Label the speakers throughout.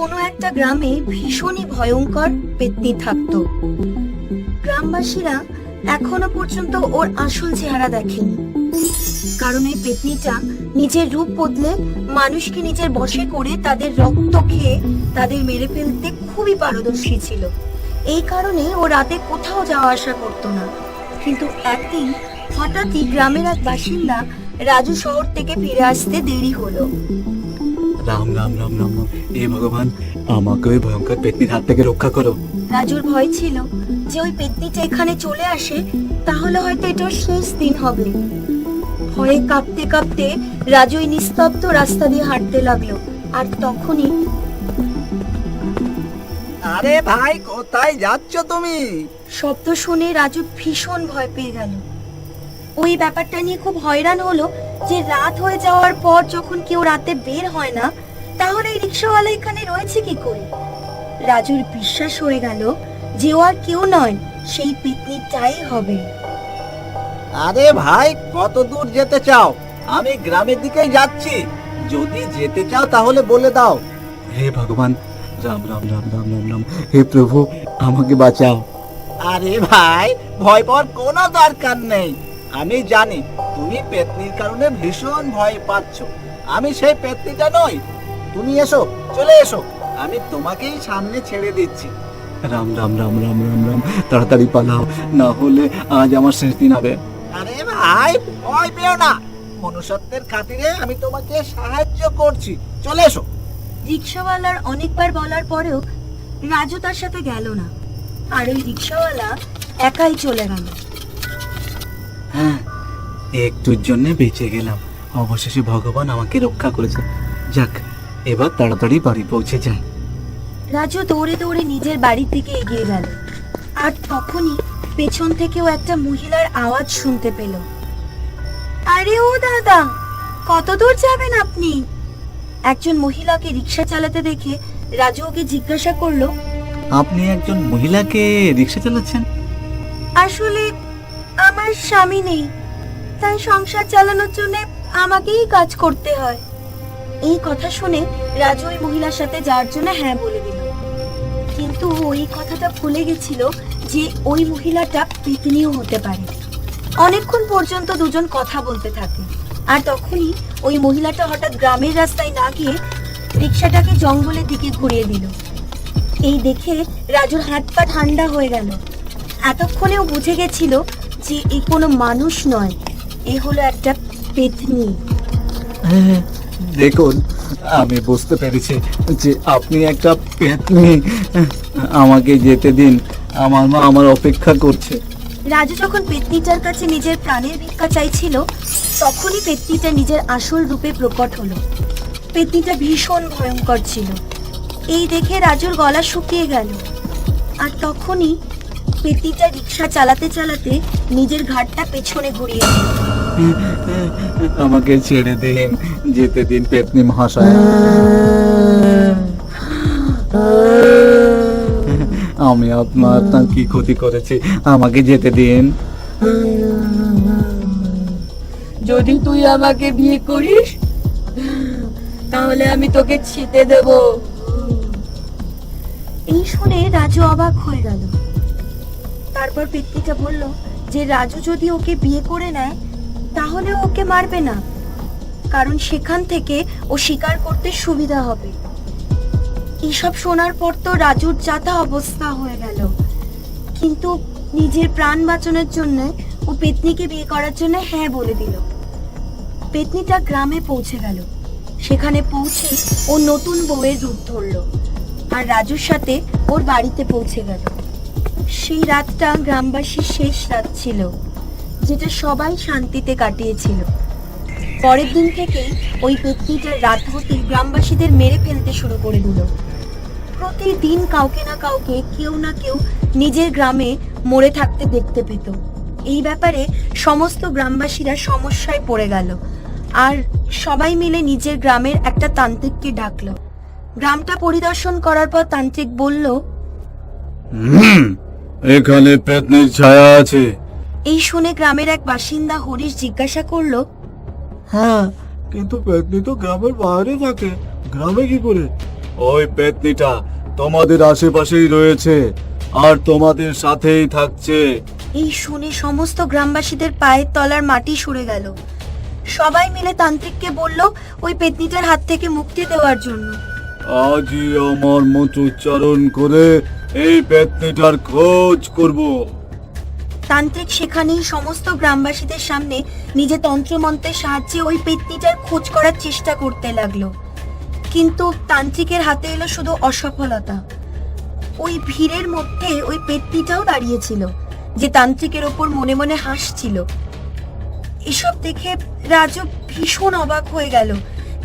Speaker 1: কোনো একটা গ্রামে ভীষণই ভয়ঙ্কর পেত্নী থাকতো। গ্রামবাসীরা এখনো পর্যন্ত ওর আসল চেহারা দেখেনি, কারণ এই পেত্নীটা নিজের রূপ বদলে মানুষকে নিজের বশে করে তাদের রক্ত খেয়ে তাদের মেরে ফেলতে খুবই পারদর্শী ছিল। এই কারণে ও রাতে কোথাও যাওয়া আসা করতো না। কিন্তু একদিন হঠাৎই গ্রামের এক বাসিন্দা রাজু শহর থেকে ফিরে আসতে দেরি হলো।
Speaker 2: রাম রাম রাম রাম রাম, হে ভগবান, আমাকে ওই ভয়ঙ্কর পেত্নীর হাত থেকে রক্ষা করো।
Speaker 1: রাজুর ভয় ছিল যে ওই পেত্নীটা এখানে চলে আসে তাহলে হয়তো এটার শেষ দিন হবে। ভয়ে কাঁপতে কাঁপতে রাজু ওই নিস্তব্ধ রাস্তা দিয়ে হাঁটতে লাগলো। আর তখনই
Speaker 3: আরে ভাই, কোথায় যাচ্ছ তুমি?
Speaker 1: শব্দ শুনে রাজু ভীষণ ভয় পেয়ে গেল। ওই ব্যাপারটা নিয়ে খুব হয়রান হলো যে রাত হয়ে যাওয়ার পর যখন কেউ রাতে বের হয় না, তাহলে এই রিক্সাওয়ালা এখানে রয়েছে কি করে। রাজুর বিশ্বাস হয়ে গেল যে ও আর কেউ নয়, সেই পেত্নীটাই হবে।
Speaker 3: আরে ভাই, কত দূর যেতে চাও? আমি গ্রামের দিকেই যাচ্ছি, যদি যেতে চাও তাহলে বলে দাও।
Speaker 2: হে ভগবান, রাম রাম রাম রাম রাম রাম, হে প্রভু, আমাকে বাঁচাও।
Speaker 3: আরে ভাই, ভয় পাওয়ার কোনো দরকার নেই। আমি জানি তুমি পেত্নীর কারণে ভীষণ ভয় পাচ্ছ। আমি সেই পেত্নীটা নই। তুমি এসো, চলে এসো, আমি তোমাকেই সামনে ছেড়ে দিচ্ছি।
Speaker 2: রাম রাম রাম রাম রাম রাম, তাড়াতাড়ি পালাও, না হলে আজ আমার শেষ দিন হবে।
Speaker 3: আরে ভাই, ভয় পেও না, মনুষ্যত্বের খাতিরে আমি তোমাকে সাহায্য করছি, চলে এসো।
Speaker 1: রিক্সাওয়ালার অনেকবার বলার পরেও রাজু তার সাথে গেল না, আর ওই রিক্সাওয়ালা একাই চলে গেল।
Speaker 2: হ্যাঁ, একটুর জন্য বেঁচে গেলাম, অবশেষে ভগবান আমাকে রক্ষা করেছে। যাক, এবার তাড়াতাড়ি বাড়ি পৌঁছে যাই।
Speaker 1: রাজু দৌড়ে দৌড়ে নিজের বাড়ির দিকে এগিয়ে গেল। আর তখনই পেছন থেকেও একটা মহিলার আওয়াজ শুনতে পেল। আরে ও দাদা, কত দূর যাবেন আপনি? একজন মহিলাকে রিক্সা চালাতে দেখে রাজু ওকে জিজ্ঞাসা করলো,
Speaker 2: আপনি একজন মহিলাকে রিক্সা চালাচ্ছেন?
Speaker 1: আসলে আমার স্বামী নেই, তাই সংসার চালানোর জন্য আমাকেই কাজ করতে হয়। এই কথা শুনে রাজু ওই মহিলার সাথে যাওয়ার জন্য হ্যাঁ বলে দিল। কিন্তু ওই কথাটা ভুলে গেছিল যে ওই মহিলাটা পেত্নীও হতে পারে। অনেকক্ষণ পর্যন্ত দুজন কথা বলতে থাকে, আর তখনই ওই মহিলাটা হঠাৎ গ্রামের রাস্তায় না গিয়ে রিক্সাটাকে জঙ্গলের দিকে ঘুরিয়ে দিল। এই দেখে রাজুর হাত পা ঠান্ডা হয়ে গেল। এতক্ষণেও বুঝে গেছিল যে এ কোনো মানুষ নয়, এ হলো একটা পেত্নী।
Speaker 2: দেখুন, আমি বুঝতে পেরেছি যে আপনি একটা পেত্নী। আমাকে যেতে দিন, আমার মা আমার অপেক্ষা করছে।
Speaker 1: রাজু যখন পেত্নীটার কাছে নিজের প্রাণের ভিক্ষা চাইছিল, তখনই পেত্নীটা নিজের আসল রূপে প্রকট হলো। পেত্নীটা ভীষণ ভয়ঙ্কর ছিল। এই দেখে রাজুর গলা শুকিয়ে গেল। আর তখনই পেত্নীটা রিক্সা চালাতে চালাতে নিজের ঘাটটা পেছনে ঘুরিয়ে দিল।
Speaker 2: আমাকে ছেড়ে দিন, যেতে দিন পেত্নী মহাশয়। আমি আপনার কি ক্ষতি করেছি? আমাকে যেতে দিন।
Speaker 1: যদি তুই আমাকে বিয়ে করিস তাহলে আমি তোকে ছেটে দেব। এই শুনে রাজু অবাক হয়ে গেল। তারপর পেত্নীটা বলল যে রাজু যদি ওকে বিয়ে করে নেয় তাহলে ওকে মারবে না, কারণ সেখান থেকে ও শিকার করতে সুবিধা হবে। এইসব শোনার পর তো রাজুর যাতা অবস্থা হয়ে গেল, কিন্তু নিজের প্রাণ বাঁচানোর জন্য ও পেত্নীকে বিয়ে করার জন্য হ্যাঁ বলে দিল। পেত্নীটা গ্রামে পৌঁছে গেল। সেখানে পৌঁছে ও নতুন বউয়ের রূপ ধরলো আর রাজুর সাথে ওর বাড়িতে পৌঁছে গেল। সেই রাতটা গ্রামবাসীর শেষ রাত ছিল, যেটা সবাই শান্তিতে কাটিয়েছিল। পরের দিন থেকেই ওই পেত্নীটার রাত হতেই গ্রামবাসীদের মেরে ফেলতে শুরু করে দিল। প্রতিদিন কাউকে না কাউকে, কেউ না কেউ নিজের গ্রামে মরে থাকতে দেখতে পেত। এই ব্যাপারে সমস্ত গ্রামবাসীরা সমস্যায় পড়ে গেল, আর সবাই মিলে নিজের গ্রামের একটা তান্ত্রিককে ডাকলো। গ্রামটা পরিদর্শন করার পর তান্ত্রিক বলল,
Speaker 2: এখানে পেত্নীর ছায়া আছে।
Speaker 1: এই শুনে গ্রামের এক বাসিন্দা হরিশ জিজ্ঞাসা করলো,
Speaker 2: হ্যাঁ, কিন্তু পেত্নী তো গ্রামের বাইরে থাকে, গ্রামে কি করে? ওই পেতনিটা তোমাদের আশেপাশেই রয়েছে আর তোমাদের সাথেই থাকছে।
Speaker 1: এই শুনে সমস্ত গ্রামবাসীদের পায়ের তলার মাটি সরে গেল। সবাই মিলে তান্ত্রিককে বলল ওই পেতনিটার হাত থেকে মুক্তি দেওয়ার জন্য।
Speaker 2: আজই আমার মন্ত্র উচ্চারণ করে এই পেতনিটার খোঁজ করব।
Speaker 1: তান্ত্রিক সেখানেই সমস্ত গ্রামবাসীদের সামনে নিজে তন্ত্রমন্ত্রের সাহায্যে ওই পেতনিটার খোঁজ করার চেষ্টা করতে লাগলো, কিন্তু তান্ত্রিকের হাতে এলো শুধু অসফলতা। ওই ভিড়ের মধ্যে ওই পেতনিটাও দাঁড়িয়েছিল, যে তান্ত্রিকের ওপর মনে মনে হাসছিল। এসব দেখে রাজু ভীষণ অবাক হয়ে গেল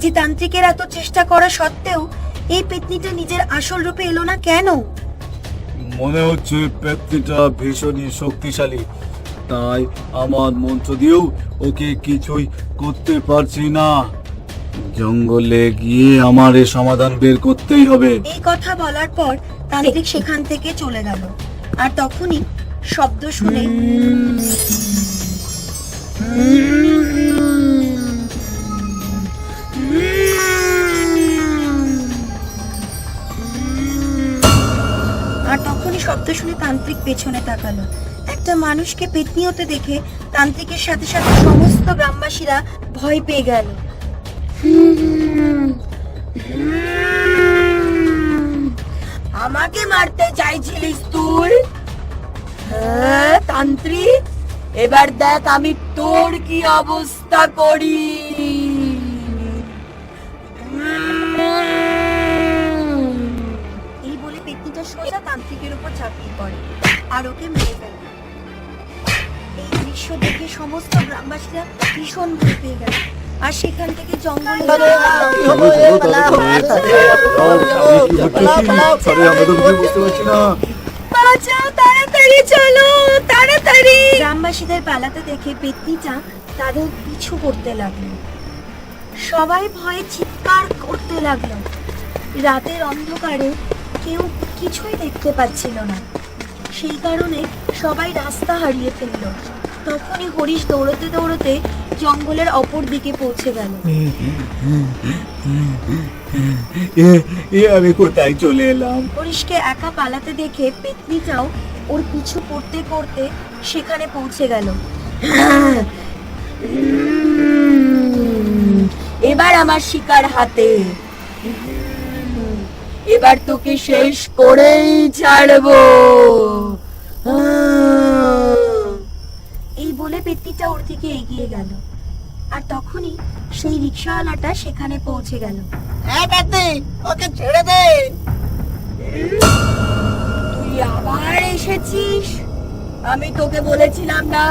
Speaker 1: যে তান্ত্রিকের এত চেষ্টা করা সত্ত্বেও এই পেতনিটা নিজের আসল রূপে এলো না কেন।
Speaker 2: মনে হচ্ছে পেতনিটা ভীষণই শক্তিশালী, তাই আমার মন্ত্র দিয়েও ওকে কিছুই করতে পারছি না। জঙ্গলে গিয়ে আমার এর সমাধান বের করতেই হবে।
Speaker 1: এই কথা বলার পর তান্ত্রিক সেখান থেকে চলে গেল। আর তখনই শব্দ শুনে তান্ত্রিক পেছনে তাকালো। একটা মানুষকে পেতনি হতে দেখে তান্ত্রিকের সাথে সাথে সমস্ত গ্রামবাসীরা ভয় পেয়ে গেল। আমাকে মারতে চাইছিলিস তুই? হ্যাঁ তান্ত্রিক, এবার দেখ আমি তোর কি অবস্থা করি। এই বলে পেতনিটা সোজা তান্ত্রিকের উপর ঝাঁপিয়ে পড়ে আর ওকে মেরে ফেলে। এই দৃশ্য দেখে সমস্ত গ্রামবাসীরা ভীষণ ভয় পেয়ে গেল আর সেখান থেকে জঙ্গলে তাড়াতাড়ি চলো তাড়াতাড়ি। গ্রামবাসীদের পালাতে দেখে পেতনিটা তাদের পিছু করতে লাগলো। সবাই ভয়ে চিৎকার করতে লাগলো। রাতের অন্ধকারে কেউ কিছুই দেখতে পাচ্ছিল না, সেই কারণে সবাই রাস্তা হারিয়ে ফেলল। তখনই হরিশ দৌড়তে দৌড়তে জঙ্গলের অপর দিকে পৌঁছে গেল।
Speaker 2: আমি কোথায় চলে এলাম?
Speaker 1: হরিশকে একা পালাতে দেখে পেতনিটাও ওর পিছু করতে করতে সেখানে পৌঁছে গেল। এবার আমার শিকার হাতে, এবার তোকে শেষ করেই ছাড়বো। এই বলে পেতনিটা ওর দিকে এগিয়ে গেল আর তখনই সেই রিকশাওয়ালাটা সেখানে পৌঁছে গেল।
Speaker 3: ওকে ছেড়ে দে।
Speaker 1: তুই আবার এসেছিস? আমি তোকে বলেছিলাম না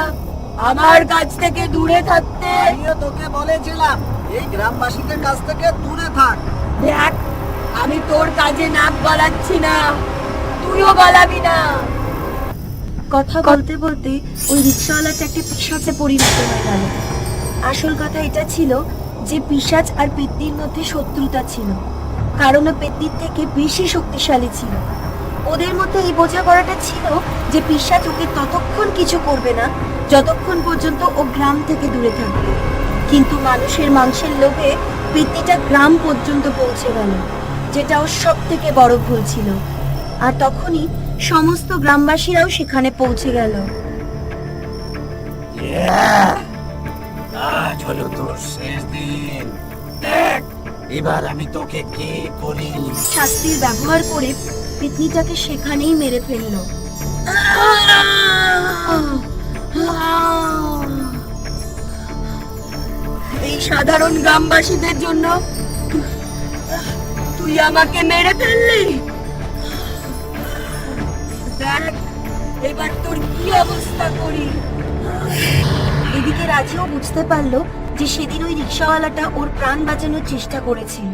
Speaker 1: আমার কাছ থেকে দূরে থাকতে?
Speaker 3: আমিও তোকে বলেছিলাম এই গ্রামবাসীদের কাছ থেকে দূরে থাক।
Speaker 1: দেখ আমি তোর কাজে নাক গলাচ্ছি না, তুইও গলাবি না। কথা বলতে বলতে ওই রিকশাওয়ালাটা একটা পিশাচে পরিণত হয়ে গেল। আসল কথা এটা ছিল যে পিশাচ আর পেতনির মধ্যে শত্রুতা ছিল, কারণ ও পেতনির থেকে বেশি শক্তিশালী ছিল। ওদের মধ্যে এই বোঝাপড়াটা ছিল যে পিশাচ ওকে ততক্ষণ কিছু করবে না যতক্ষণ পর্যন্ত ও গ্রাম থেকে দূরে থাকবে। কিন্তু মানুষের মাংসের লোভে পেতনিটা গ্রাম পর্যন্ত পৌঁছে গেল, যেটা ওর সব থেকে বড় ভুল ছিল। আর তখনই সমস্ত গ্রামবাসীরাও সেখানে পৌঁছে গেল।
Speaker 3: আজ হলো তোর শেষ দিন, দেখ এবার আমি তোকে কি করি।
Speaker 1: শাস্তির ব্যবহার করে পেতনিটাকে সেখানেই মেরে ফেললো। এই সাধারণ গ্রামবাসীদের জন্য তুই আমাকে মেরে ফেললি? দেখ এবার তোর কি অবস্থা করি। এদিকে রাজিও বুঝতে পারলো যে সেদিন ওই রিকশাওয়ালাটা ওর প্রাণ বাঁচানোর চেষ্টা করেছিল।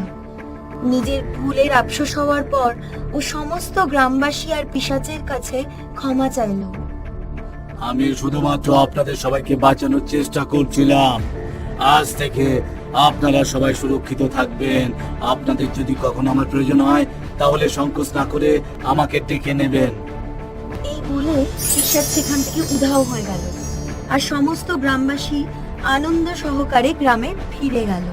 Speaker 1: নিজের ভুলের আফসোস হওয়ার পর ও সমস্ত গ্রামবাসী আর পিশাচের কাছে ক্ষমা চাইল।
Speaker 2: আমি শুধুমাত্র আপনাদের সবাইকে বাঁচানোর চেষ্টা করছিলাম। আজ থেকে আপনারা সবাই সুরক্ষিত থাকবেন। আপনাদের যদি কখনো আমার প্রয়োজন হয় তাহলে সংকোচ না করে আমাকে ডেকে নেবেন।
Speaker 1: এই বলে পিশাচ সেখান থেকে উধাও হয়ে গেল আর সমস্ত গ্রামবাসী আনন্দ সহকারে গ্রামে ফিরে গেল।